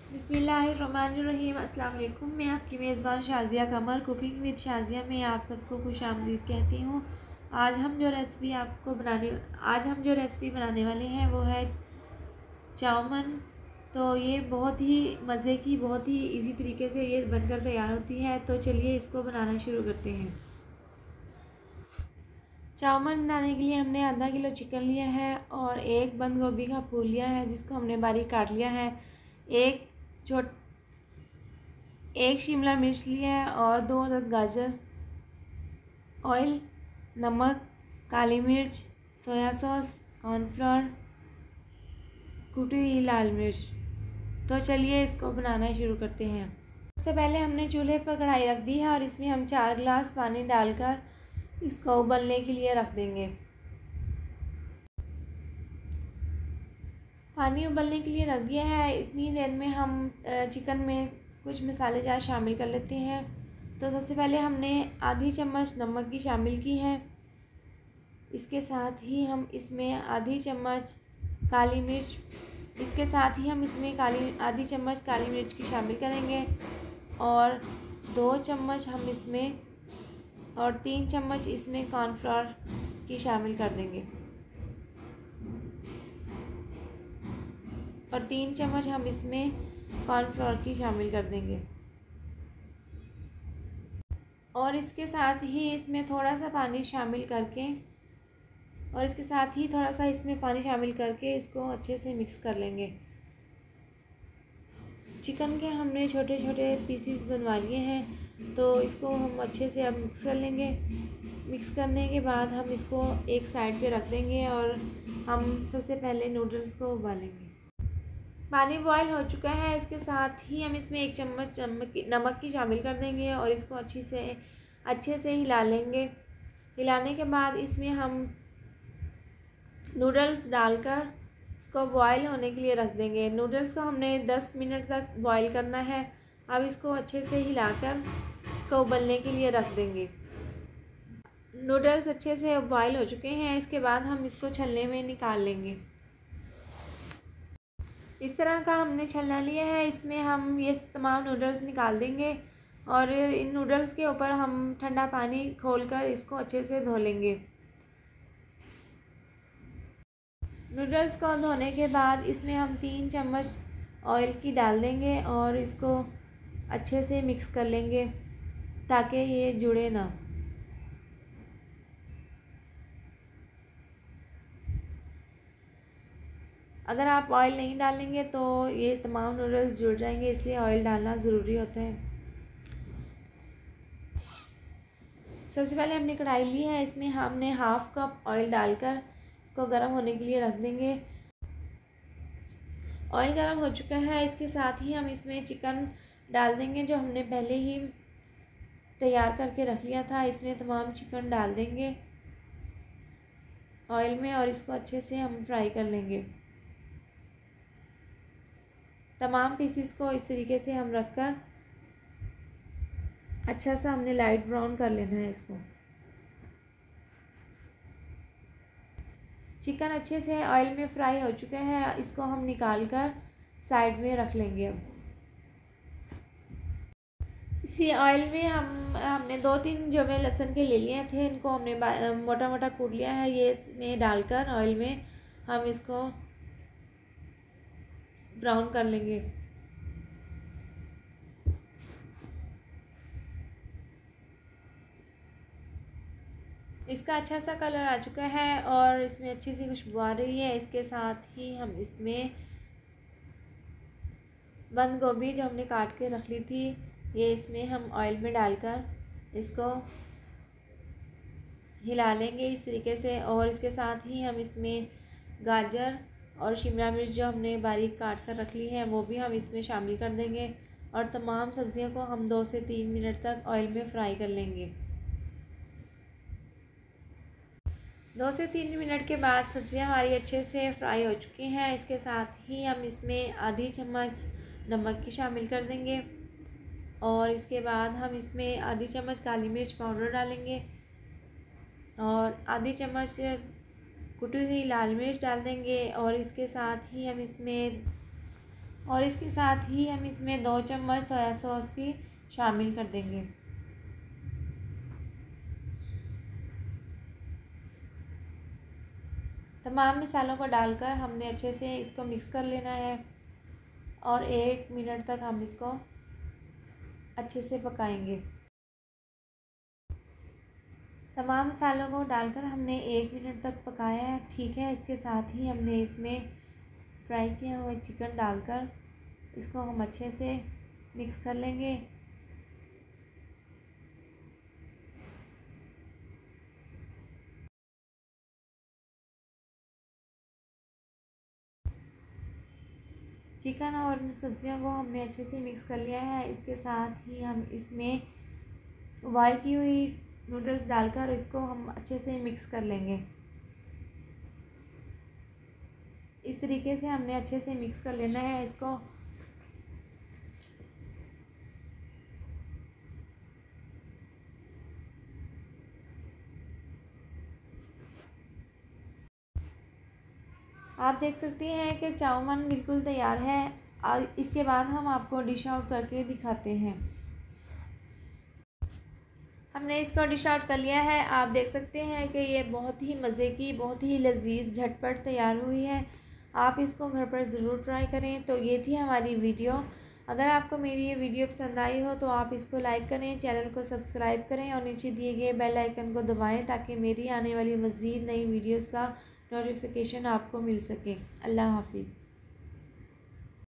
बिस्मिल्लाहिर्रहमानिर्रहीम। अस्सलाम वालेकुम। मैं आपकी मेज़बान शाज़िया कमर कुकिंग विद शाज़िया में आप सबको खुशामदीद कहती हूँ। आज हम जो रेसिपी बनाने वाले हैं वो है चाउमन। तो ये बहुत ही मज़े की, बहुत ही इजी तरीके से ये बनकर तैयार होती है। तो चलिए इसको बनाना शुरू करते हैं। चाउमन बनाने के लिए हमने आधा किलो चिकन लिया है और एक बंद गोभी का फूल लिया है जिसको हमने बारीक काट लिया है। एक शिमला मिर्च लिया है और 2 अदद गाजर, ऑयल, नमक, काली मिर्च, सोया सॉस, कॉर्नफ्लोर, कुटी हुई लाल मिर्च। तो चलिए इसको बनाना शुरू करते हैं। सबसे पहले हमने चूल्हे पर कढ़ाई रख दी है और इसमें हम 4 गिलास पानी डालकर इसको उबलने के लिए रख देंगे। पानी उबलने के लिए रख दिया है। इतनी देर में हम चिकन में कुछ मसाले जार शामिल कर लेते हैं। तो सबसे पहले हमने आधी चम्मच नमक की शामिल की है। इसके साथ ही हम इसमें आधी चम्मच काली मिर्च आधी चम्मच काली मिर्च की शामिल करेंगे और 2 चम्मच हम इसमें और 3 चम्मच इसमें कॉर्नफ्लोर की शामिल कर देंगे और 3 चम्मच हम इसमें कॉर्नफ्लोर की शामिल कर देंगे और इसके साथ ही इसमें थोड़ा सा पानी शामिल करके इसको अच्छे से मिक्स कर लेंगे। चिकन के हमने छोटे छोटे पीसीस बनवा लिए हैं तो इसको हम अच्छे से अब मिक्स कर लेंगे। मिक्स करने के बाद हम इसको एक साइड पे रख देंगे और हम सबसे पहले नूडल्स को उबालेंगे। पानी बॉयल हो चुका है। इसके साथ ही हम इसमें 1 चम्मच नमक की शामिल कर देंगे और इसको अच्छे से हिला लेंगे। हिलाने के बाद इसमें हम नूडल्स डालकर इसको बॉयल होने के लिए रख देंगे। नूडल्स को हमने 10 मिनट तक बॉयल करना है। अब इसको अच्छे से हिलाकर इसको उबलने के लिए रख देंगे। नूडल्स अच्छे से बॉयल हो चुके हैं। इसके बाद हम इसको छलने में निकाल लेंगे। इस तरह का हमने छलना लिया है। इसमें हम ये तमाम नूडल्स निकाल देंगे और इन नूडल्स के ऊपर हम ठंडा पानी खोलकर इसको अच्छे से धो लेंगे। नूडल्स को धोने के बाद इसमें हम 3 चम्मच ऑयल की डाल देंगे और इसको अच्छे से मिक्स कर लेंगे ताकि ये जुड़े ना। अगर आप ऑयल नहीं डालेंगे तो ये तमाम नूडल्स जुड़ जाएंगे, इसलिए ऑयल डालना ज़रूरी होता है। सबसे पहले हमने कढ़ाई ली है। इसमें हमने 1/2 कप ऑयल डालकर इसको गर्म होने के लिए रख देंगे। ऑयल गर्म हो चुका है। इसके साथ ही हम इसमें चिकन डाल देंगे जो हमने पहले ही तैयार करके रख लिया था। इसमें तमाम चिकन डाल देंगे ऑयल में और इसको अच्छे से हम फ्राई कर लेंगे। तमाम पीसेस को इस तरीके से हम रखकर अच्छा सा हमने लाइट ब्राउन कर लेना है इसको। चिकन अच्छे से ऑयल में फ्राई हो चुका है। इसको हम निकाल कर साइड में रख लेंगे। अब इसी ऑयल में हमने 2-3 जो मैं लहसुन के ले लिए थे, इनको हमने मोटा मोटा कूट लिया है। ये इसमें डालकर ऑयल में हम इसको ब्राउन कर लेंगे। इसका अच्छा सा कलर आ चुका है और इसमें अच्छी सी खुशबू आ रही है। इसके साथ ही हम इसमें बंद गोभी जो हमने काट के रख ली थी, ये इसमें हम ऑयल में डालकर इसको हिला लेंगे इस तरीके से। और इसके साथ ही हम इसमें गाजर और शिमला मिर्च जो हमने बारीक काट कर रख ली है वो भी हम इसमें शामिल कर देंगे और तमाम सब्जियों को हम 2 से 3 मिनट तक ऑयल में फ्राई कर लेंगे। 2 से 3 मिनट के बाद सब्जियां हमारी अच्छे से फ्राई हो चुकी हैं। इसके साथ ही हम इसमें आधी चम्मच नमक की शामिल कर देंगे और इसके बाद हम इसमें आधी चम्मच काली मिर्च पाउडर डालेंगे और आधी चम्मच कुटी हुई लाल मिर्च डाल देंगे और इसके साथ ही हम इसमें और इसके साथ ही हम इसमें 2 चम्मच सोया सॉस की शामिल कर देंगे। तमाम मसालों को डालकर हमने अच्छे से इसको मिक्स कर लेना है और 1 मिनट तक हम इसको अच्छे से पकाएंगे। तमाम मसालों को डालकर हमने 1 मिनट तक पकाया है, ठीक है। इसके साथ ही हमने इसमें फ्राई किया हुआ चिकन डालकर इसको हम अच्छे से मिक्स कर लेंगे। चिकन और सब्जियों को हमने अच्छे से मिक्स कर लिया है। इसके साथ ही हम इसमें बॉयल की हुई नूडल्स डालकर इसको हम अच्छे से मिक्स कर लेंगे। इस तरीके से हमने अच्छे से मिक्स कर लेना है इसको। आप देख सकते हैं कि चाउमीन बिल्कुल तैयार है और इसके बाद हम आपको डिश आउट करके दिखाते हैं। हमने इसको डिश आउट कर लिया है। आप देख सकते हैं कि ये बहुत ही मज़े की, बहुत ही लजीज झटपट तैयार हुई है। आप इसको घर पर ज़रूर ट्राई करें। तो ये थी हमारी वीडियो। अगर आपको मेरी ये वीडियो पसंद आई हो तो आप इसको लाइक करें, चैनल को सब्सक्राइब करें और नीचे दिए गए बेल आइकन को दबाएं ताकि मेरी आने वाली मज़ीद नई वीडियोज़ का नोटिफिकेशन आपको मिल सके। अल्लाह हाफिज़।